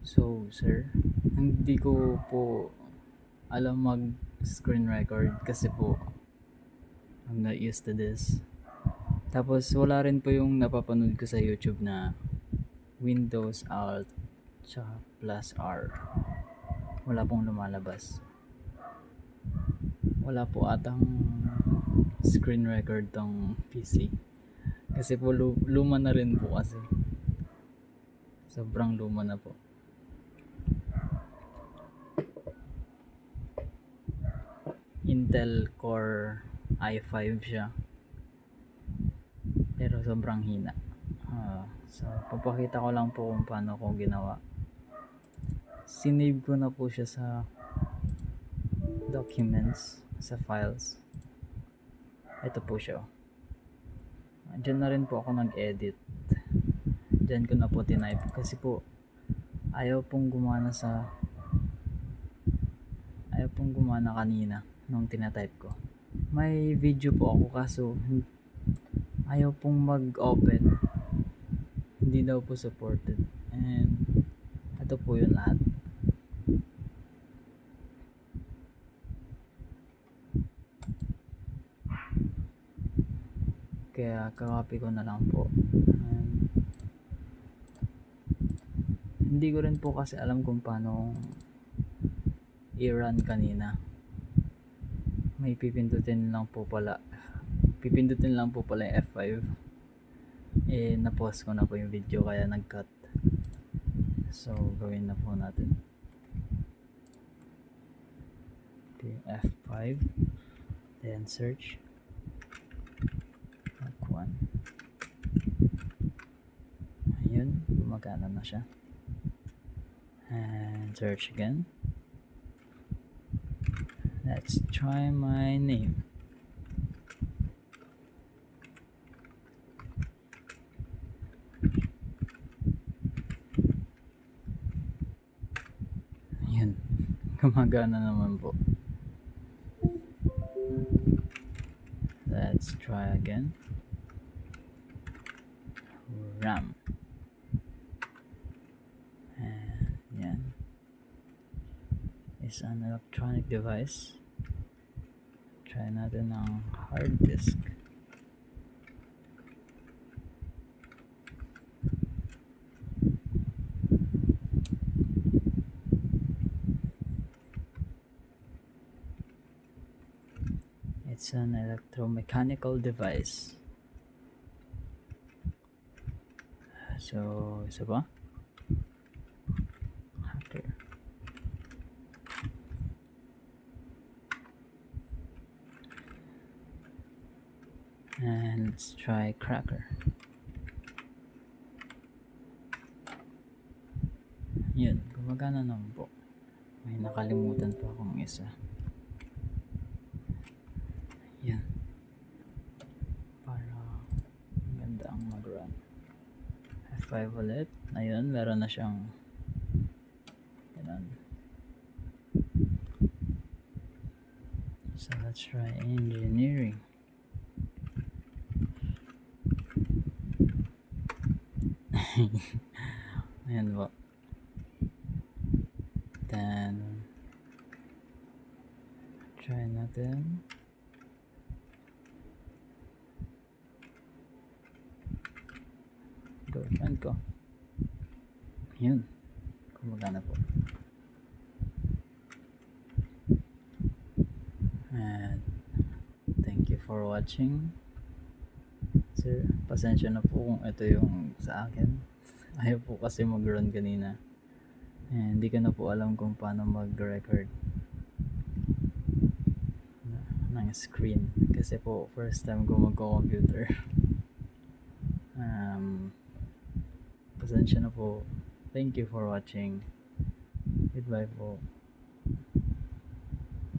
So, sir, hindi ko po alam mag-screen record kasi po I'm not used to this. Tapos wala rin po yung napapanood ko sa YouTube na Windows Alt tsaka plus R. Wala pong lumalabas. Wala po atang screen record tong PC. Kasi po luma na rin po kasi. Sobrang luma na po. Intel Core i5 siya. Pero sobrang hina. So, papakita ko lang po kung paano ko ginawa. Sinave ko na po siya sa documents, sa files. Ito po siya. Diyan na rin po ako nag-edit. Diyan ko na po tinype kasi po ayaw pong gumana kanina nung tinatype ko. May video po ako kaso ayaw pong mag-open. Hindi daw po supported. And ito po yun lahat. Kaya kakopy ko na lang po. And hindi ko rin po kasi alam kung paano i-run kanina. May pipindutin lang po pala yung F5. Na-pause ko na po yung video kaya nag-cut. So, gawin na po natin. Okay, F5. Then search. F1. Ayun, gumagana na siya. And search again. Let's try my name. Ayun, gumagana naman po. Let's try again. RAM. And yan. Is an electronic device. Try natin ng hard disk. It's an electromechanical device. So, isa ba? Hacker. And let's try cracker. Yun, gumagana naman po. May nakalimutan pa akong isa. Yan. Para ganda ang mag-run. F5 ulit. Ayun, meron na siyang ganun. So let's try engineering. Ayan po. Then try natin girlfriend ko. Yun, kumagana po. And thank you for watching. Sir, pasensya na po kung ito yung sa akin. Ayaw po kasi mag-run kanina. And hindi ko na po alam kung paano mag-record ng screen. Kasi po, first time ko magko-computer. Pasensya na po. Thank you for watching. Goodbye po.